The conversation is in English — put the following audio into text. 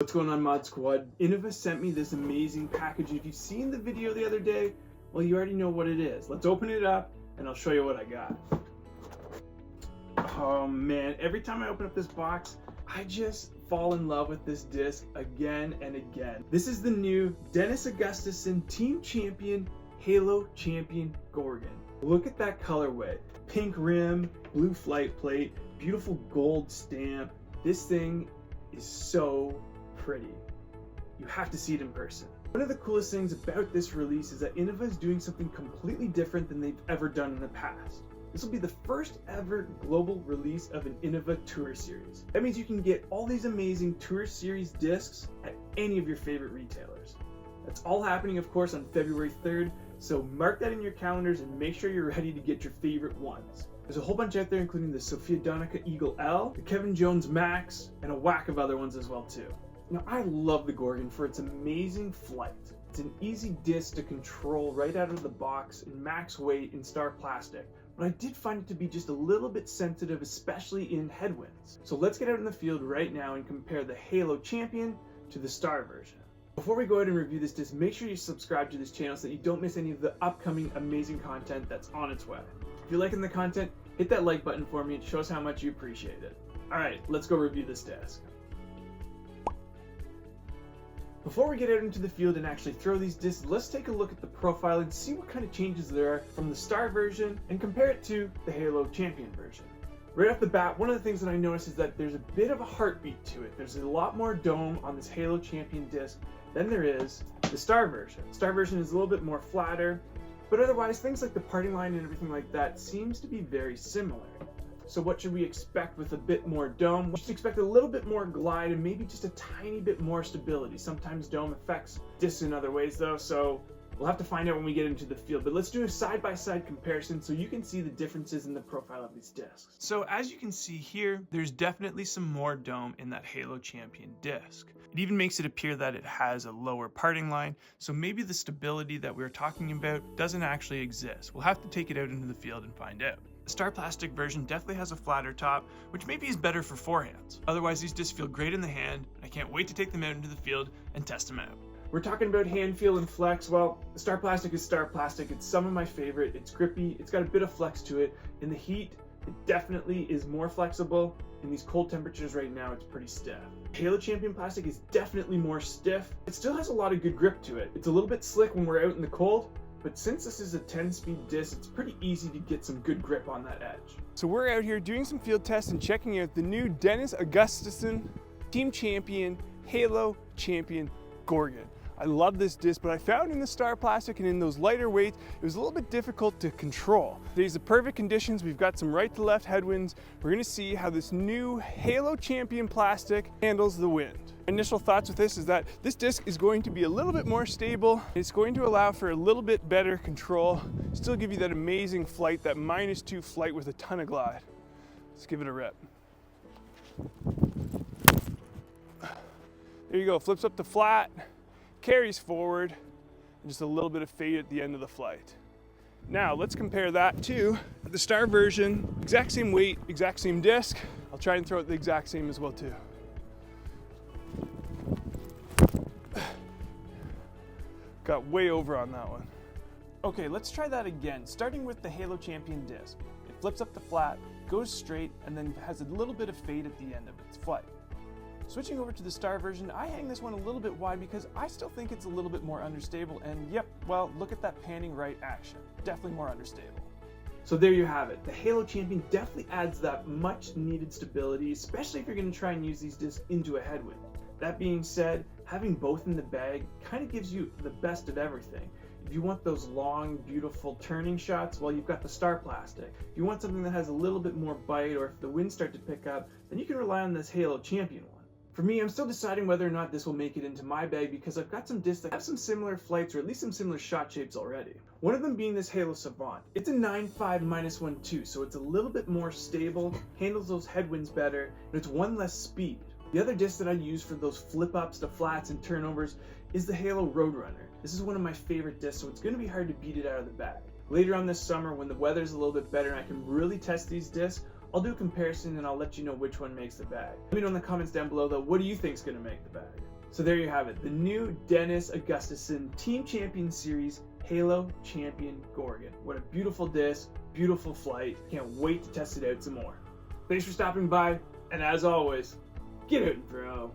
What's going on, Mod Squad? Innova sent me this amazing package. If you've seen the video the other day, well, you already know what it is. Let's open it up and I'll show you what I got. Oh man, every time I open up this box, I just fall in love with this disc again and again. This is the new Augustsson Team Champion Halo Champion Gorgon. Look at that colorway. Pink rim, blue flight plate, beautiful gold stamp. This thing is so pretty. You have to see it in person. One of the coolest things about this release is that Innova is doing something completely different than they've ever done in the past. This will be the first ever global release of an Innova Tour Series. That means you can get all these amazing Tour Series discs at any of your favorite retailers. That's all happening, of course, on February 3rd, so mark that in your calendars and make sure you're ready to get your favorite ones. There's a whole bunch out there, including the Sofia Donica Eagle L, the Kevin Jones Max, and a whack of other ones as well too. Now, I love the Gorgon for its amazing flight. It's an easy disc to control right out of the box in max weight in star plastic, but I did find it to be just a little bit sensitive, especially in headwinds. So let's get out in the field right now and compare the Halo Champion to the Star version. Before we go ahead and review this disc, make sure you subscribe to this channel so that you don't miss any of the upcoming amazing content that's on its way. If you're liking the content, hit that like button for me and show us how much you appreciate it. Alright, let's go review this disc. Before we get out into the field and actually throw these discs, let's take a look at the profile and see what kind of changes there are from the Star version and compare it to the Halo Champion version. Right off the bat, one of the things that I noticed is that there's a bit of a heartbeat to it. There's a lot more dome on this Halo Champion disc than there is the Star version. The Star version is a little bit more flatter, but otherwise things like the parting line and everything like that seems to be very similar. So what should we expect with a bit more dome? We should expect a little bit more glide and maybe just a tiny bit more stability. Sometimes dome affects discs in other ways though, so we'll have to find out when we get into the field. But let's do a side-by-side comparison so you can see the differences in the profile of these discs. So as you can see here, there's definitely some more dome in that Halo Champion disc. It even makes it appear that it has a lower parting line, so maybe the stability that we were talking about doesn't actually exist. We'll have to take it out into the field and find out. The Star Plastic version definitely has a flatter top, which maybe is better for forehands. Otherwise, these discs feel great in the hand, and I can't wait to take them out into the field and test them out. We're talking about hand feel and flex. Well, Star Plastic is Star Plastic. It's some of my favorite. It's grippy. It's got a bit of flex to it. In the heat, it definitely is more flexible. In these cold temperatures right now, it's pretty stiff. Halo Champion plastic is definitely more stiff. It still has a lot of good grip to it. It's a little bit slick when we're out in the cold, but since this is a 10-speed disc, it's pretty easy to get some good grip on that edge. So we're out here doing some field tests and checking out the new Augustsson Team Champion Halo Champion Gorgon. I love this disc, but I found in the Star Plastic and in those lighter weights, it was a little bit difficult to control. These are perfect conditions. We've got some right to left headwinds. We're gonna see how this new Halo Champion plastic handles the wind. Initial thoughts with this is that this disc is going to be a little bit more stable. It's going to allow for a little bit better control, still give you that amazing flight, that -2 flight with a ton of glide. Let's give it a rip. There you go, flips up to flat, carries forward, and just a little bit of fade at the end of the flight. Now let's compare that to the Star version, exact same weight, exact same disc. I'll try and throw it the exact same as well too. Got way over on that one. Okay, let's try that again, starting with the Halo Champion disc. It flips up to flat, goes straight, and then has a little bit of fade at the end of its flight. Switching over to the Star version, I hang this one a little bit wide because I still think it's a little bit more understable, and yep, well, look at that panning right action. Definitely more understable. So there you have it. The Halo Champion definitely adds that much needed stability, especially if you're going to try and use these discs into a headwind. That being said, having both in the bag kind of gives you the best of everything. If you want those long, beautiful turning shots, well, you've got the Star Plastic. If you want something that has a little bit more bite, or if the winds start to pick up, then you can rely on this Halo Champion one. For me, I'm still deciding whether or not this will make it into my bag because I've got some discs that have some similar flights or at least some similar shot shapes already. One of them being this Halo Savant. It's a 9.5 -1.2, so it's a little bit more stable, handles those headwinds better, and it's one less speed. The other disc that I use for those flip-ups to flats and turnovers is the Halo Roadrunner. This is one of my favorite discs, so it's going to be hard to beat it out of the bag. Later on this summer, when the weather's a little bit better and I can really test these discs, I'll do a comparison and I'll let you know which one makes the bag. Let me know in the comments down below though, what do you think is going to make the bag? So there you have it, the new Dennis Augustsson Team Champion Series Halo Champion Gorgon. What a beautiful disc, beautiful flight. Can't wait to test it out some more. Thanks for stopping by, and as always, get out and throw.